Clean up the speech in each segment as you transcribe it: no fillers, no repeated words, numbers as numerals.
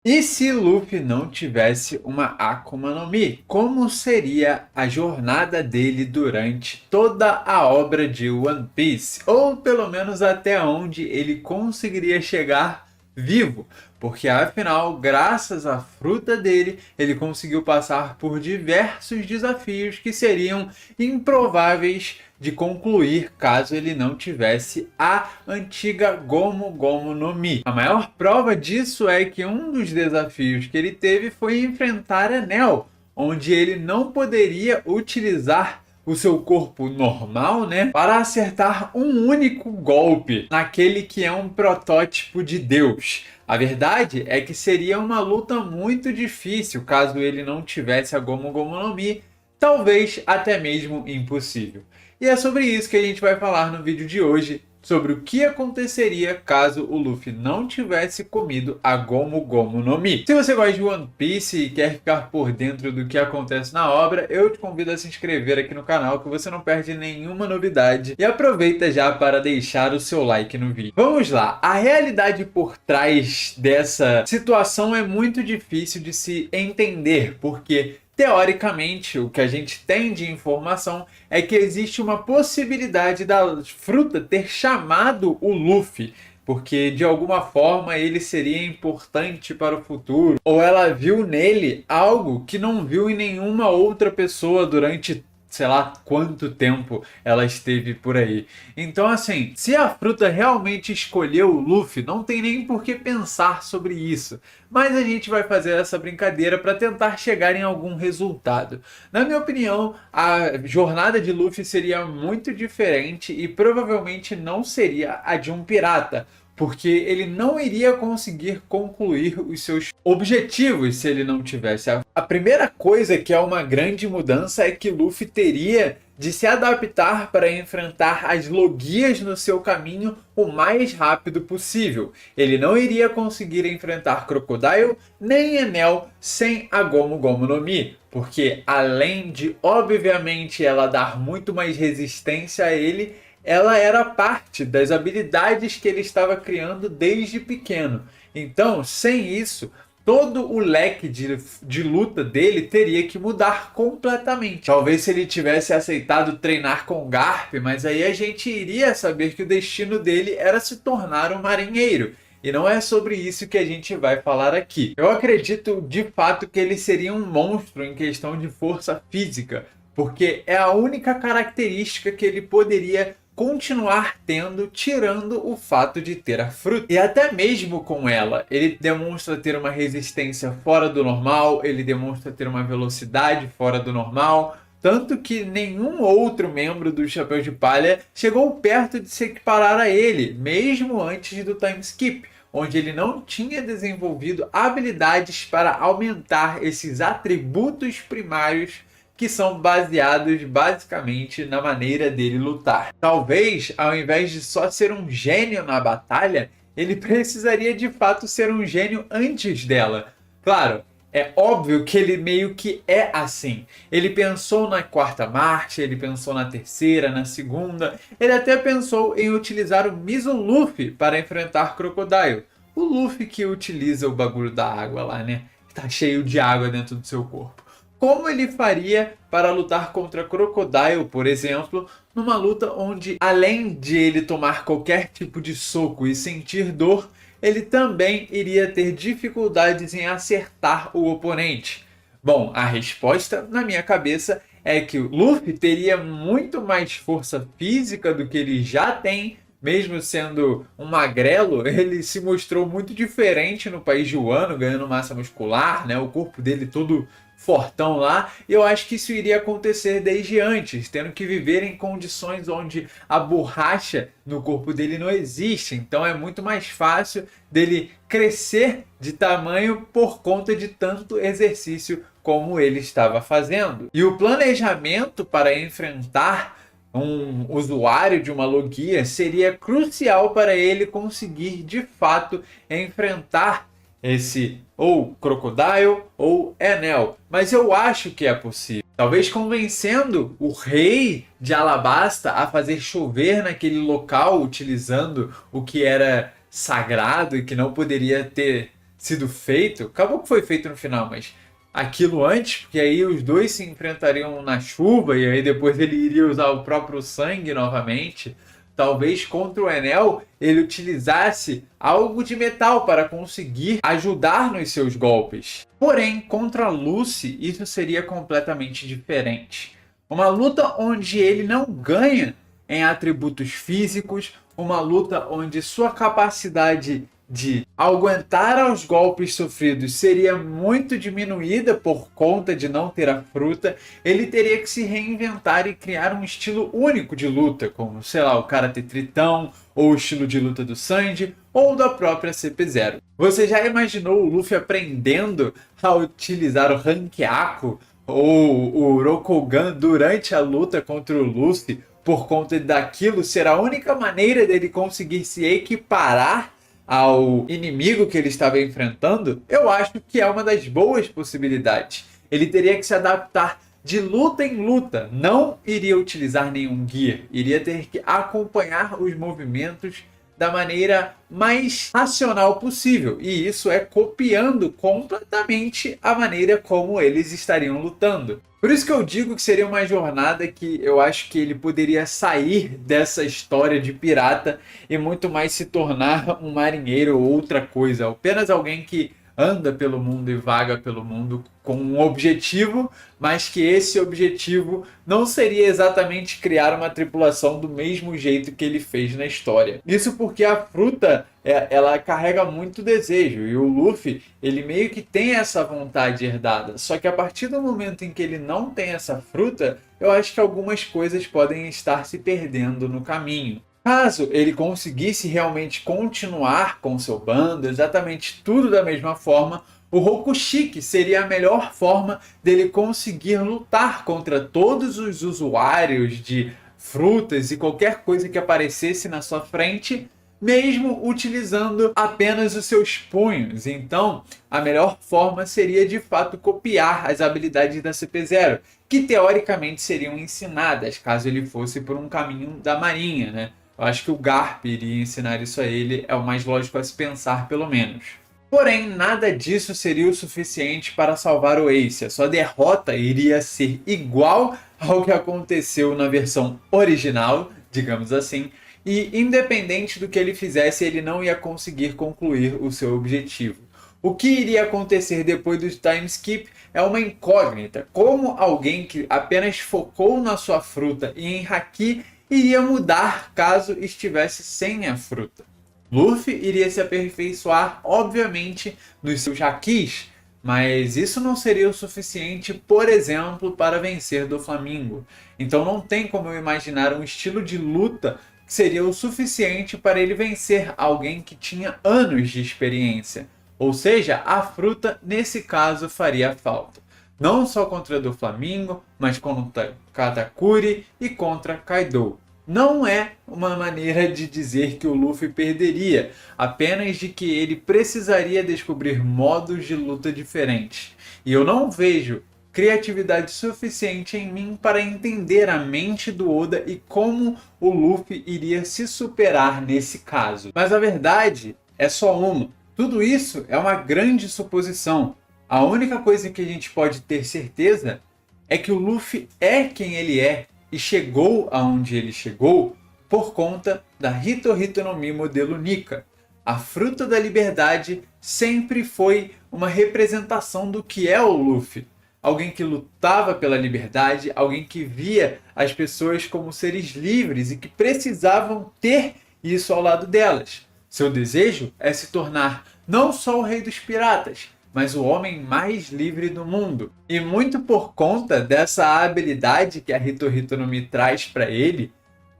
E se Luffy não tivesse uma Akuma no Mi? Como seria a jornada dele durante toda a obra de One Piece? Ou pelo menos até onde ele conseguiria chegar vivo? Porque afinal, graças à fruta dele, ele conseguiu passar por diversos desafios que seriam improváveis de concluir caso ele não tivesse a antiga Gomu Gomu no Mi. A maior prova disso é que um dos desafios que ele teve foi enfrentar Enel, onde ele não poderia utilizar o seu corpo normal, né, para acertar um único golpe naquele que é um protótipo de Deus. A verdade é que seria uma luta muito difícil caso ele não tivesse a Gomu Gomu no Mi, talvez até mesmo impossível. E é sobre isso que a gente vai falar no vídeo de hoje, sobre o que aconteceria caso o Luffy não tivesse comido a Gomu Gomu no Mi. Se você gosta de One Piece e quer ficar por dentro do que acontece na obra, eu te convido a se inscrever aqui no canal, que você não perde nenhuma novidade. E aproveita já para deixar o seu like no vídeo. Vamos lá, a realidade por trás dessa situação é muito difícil de se entender, porque teoricamente, o que a gente tem de informação é que existe uma possibilidade da fruta ter chamado o Luffy, porque de alguma forma ele seria importante para o futuro, ou ela viu nele algo que não viu em nenhuma outra pessoa durante sei lá quanto tempo ela esteve por aí. Então, assim, se a fruta realmente escolheu o Luffy, não tem nem por que pensar sobre isso. Mas a gente vai fazer essa brincadeira para tentar chegar em algum resultado. Na minha opinião, a jornada de Luffy seria muito diferente e provavelmente não seria a de um pirata, porque ele não iria conseguir concluir os seus objetivos se ele não tivesse. A primeira coisa que é uma grande mudança é que Luffy teria de se adaptar para enfrentar as logias no seu caminho o mais rápido possível. Ele não iria conseguir enfrentar Crocodile nem Enel sem a Gomu Gomu no Mi, porque além de obviamente ela dar muito mais resistência a ele, ela era parte das habilidades que ele estava criando desde pequeno. Então, sem isso, todo o leque de luta dele teria que mudar completamente. Talvez se ele tivesse aceitado treinar com Garp, mas aí a gente iria saber que o destino dele era se tornar um marinheiro. E não é sobre isso que a gente vai falar aqui. Eu acredito de fato que ele seria um monstro em questão de força física, porque é a única característica que ele poderia continuar tendo, tirando o fato de ter a fruta. E até mesmo com ela, ele demonstra ter uma resistência fora do normal, ele demonstra ter uma velocidade fora do normal, tanto que nenhum outro membro do Chapéu de Palha chegou perto de se equiparar a ele, mesmo antes do time skip, onde ele não tinha desenvolvido habilidades para aumentar esses atributos primários que são baseados basicamente na maneira dele lutar. Talvez, ao invés de só ser um gênio na batalha, ele precisaria de fato ser um gênio antes dela. Claro, é óbvio que ele meio que é assim. Ele pensou na quarta marcha, ele pensou na terceira, na segunda. Ele até pensou em utilizar o Mizo Luffy para enfrentar Crocodile. O Luffy que utiliza o bagulho da água lá, né? Tá cheio de água dentro do seu corpo. Como ele faria para lutar contra Crocodile, por exemplo, numa luta onde, além de ele tomar qualquer tipo de soco e sentir dor, ele também iria ter dificuldades em acertar o oponente? Bom, a resposta, na minha cabeça, é que o Luffy teria muito mais força física do que ele já tem, mesmo sendo um magrelo. Ele se mostrou muito diferente no país de Wano, ganhando massa muscular, né? O corpo dele todo fortão lá. E eu acho que isso iria acontecer desde antes, tendo que viver em condições onde a borracha no corpo dele não existe. Então é muito mais fácil dele crescer de tamanho por conta de tanto exercício como ele estava fazendo. E o planejamento para enfrentar um usuário de uma logia seria crucial para ele conseguir de fato enfrentar esse ou Crocodile ou Enel. Mas eu acho que é possível. Talvez convencendo o rei de Alabasta a fazer chover naquele local, utilizando o que era sagrado e que não poderia ter sido feito, acabou que foi feito no final, mas aquilo antes, porque aí os dois se enfrentariam na chuva e aí depois ele iria usar o próprio sangue novamente. Talvez contra o Enel ele utilizasse algo de metal para conseguir ajudar nos seus golpes. Porém, contra Lucy, isso seria completamente diferente. Uma luta onde ele não ganha em atributos físicos, uma luta onde sua capacidade de aguentar aos golpes sofridos seria muito diminuída por conta de não ter a fruta. Ele teria que se reinventar e criar um estilo único de luta, como, sei lá, o Karate Tritão, ou o estilo de luta do Sanji, ou da própria CP0. Você já imaginou o Luffy aprendendo a utilizar o Rankiaku ou o Rokugan durante a luta contra o Luffy, por conta daquilo ser a única maneira dele conseguir se equiparar ao inimigo que ele estava enfrentando? Eu acho que é uma das boas possibilidades. Ele teria que se adaptar de luta em luta, não iria utilizar nenhum guia, iria ter que acompanhar os movimentos da maneira mais racional possível, e isso é copiando completamente a maneira como eles estariam lutando. Por isso que eu digo que seria uma jornada que eu acho que ele poderia sair dessa história de pirata e muito mais se tornar um marinheiro ou outra coisa, apenas alguém que anda pelo mundo e vaga pelo mundo com um objetivo, mas que esse objetivo não seria exatamente criar uma tripulação do mesmo jeito que ele fez na história. Isso porque a fruta, ela carrega muito desejo, e o Luffy, ele meio que tem essa vontade herdada, só que a partir do momento em que ele não tem essa fruta, eu acho que algumas coisas podem estar se perdendo no caminho. Caso ele conseguisse realmente continuar com seu bando, exatamente tudo da mesma forma, o Rokushiki seria a melhor forma dele conseguir lutar contra todos os usuários de frutas e qualquer coisa que aparecesse na sua frente, mesmo utilizando apenas os seus punhos. Então, a melhor forma seria de fato copiar as habilidades da CP0, que teoricamente seriam ensinadas caso ele fosse por um caminho da marinha, né? Eu acho que o Garp iria ensinar isso a ele, é o mais lógico a se pensar, pelo menos. Porém, nada disso seria o suficiente para salvar o Ace. A sua derrota iria ser igual ao que aconteceu na versão original, digamos assim, e independente do que ele fizesse, ele não ia conseguir concluir o seu objetivo. O que iria acontecer depois do time skip é uma incógnita. Como alguém que apenas focou na sua fruta e em Haki iria mudar caso estivesse sem a fruta. Luffy iria se aperfeiçoar, obviamente, nos seus hakis, mas isso não seria o suficiente, por exemplo, para vencer do Flamengo. Então não tem como eu imaginar um estilo de luta que seria o suficiente para ele vencer alguém que tinha anos de experiência. Ou seja, a fruta, nesse caso, faria falta. Não só contra do Flamengo, mas contra Katakuri e contra Kaido. Não é uma maneira de dizer que o Luffy perderia, apenas de que ele precisaria descobrir modos de luta diferentes. E eu não vejo criatividade suficiente em mim para entender a mente do Oda e como o Luffy iria se superar nesse caso. Mas a verdade é só uma. Tudo isso é uma grande suposição. A única coisa que a gente pode ter certeza é que o Luffy é quem ele é e chegou aonde ele chegou por conta da Hito Hito no Mi modelo Nika. A fruta da liberdade sempre foi uma representação do que é o Luffy. Alguém que lutava pela liberdade, alguém que via as pessoas como seres livres e que precisavam ter isso ao lado delas. Seu desejo é se tornar não só o rei dos piratas, mas o homem mais livre do mundo. E muito por conta dessa habilidade que a Hito Hito no Mi traz para ele,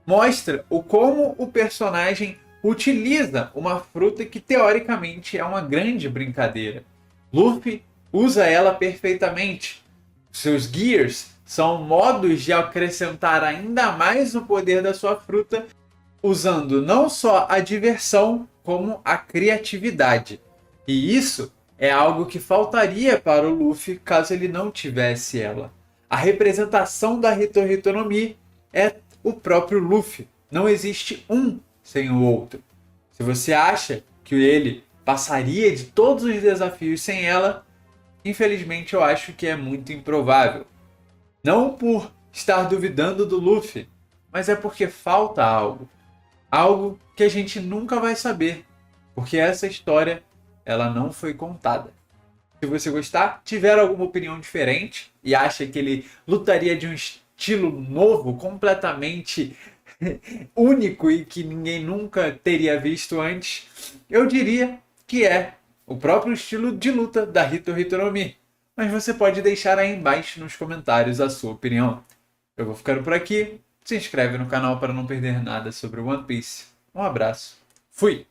mostra o como o personagem utiliza uma fruta que teoricamente é uma grande brincadeira. Luffy usa ela perfeitamente. Seus Gears são modos de acrescentar ainda mais o poder da sua fruta, usando não só a diversão, como a criatividade. E isso é algo que faltaria para o Luffy caso ele não tivesse ela. A representação da Hito Hito no Mi é o próprio Luffy. Não existe um sem o outro. Se você acha que ele passaria de todos os desafios sem ela, infelizmente eu acho que é muito improvável. Não por estar duvidando do Luffy, mas é porque falta algo. Algo que a gente nunca vai saber, porque essa história ela não foi contada. Se você gostar, tiver alguma opinião diferente e acha que ele lutaria de um estilo novo, completamente único e que ninguém nunca teria visto antes, eu diria que é o próprio estilo de luta da Hito Hitonomi. Mas você pode deixar aí embaixo nos comentários a sua opinião. Eu vou ficando por aqui. Se inscreve no canal para não perder nada sobre One Piece. Um abraço. Fui!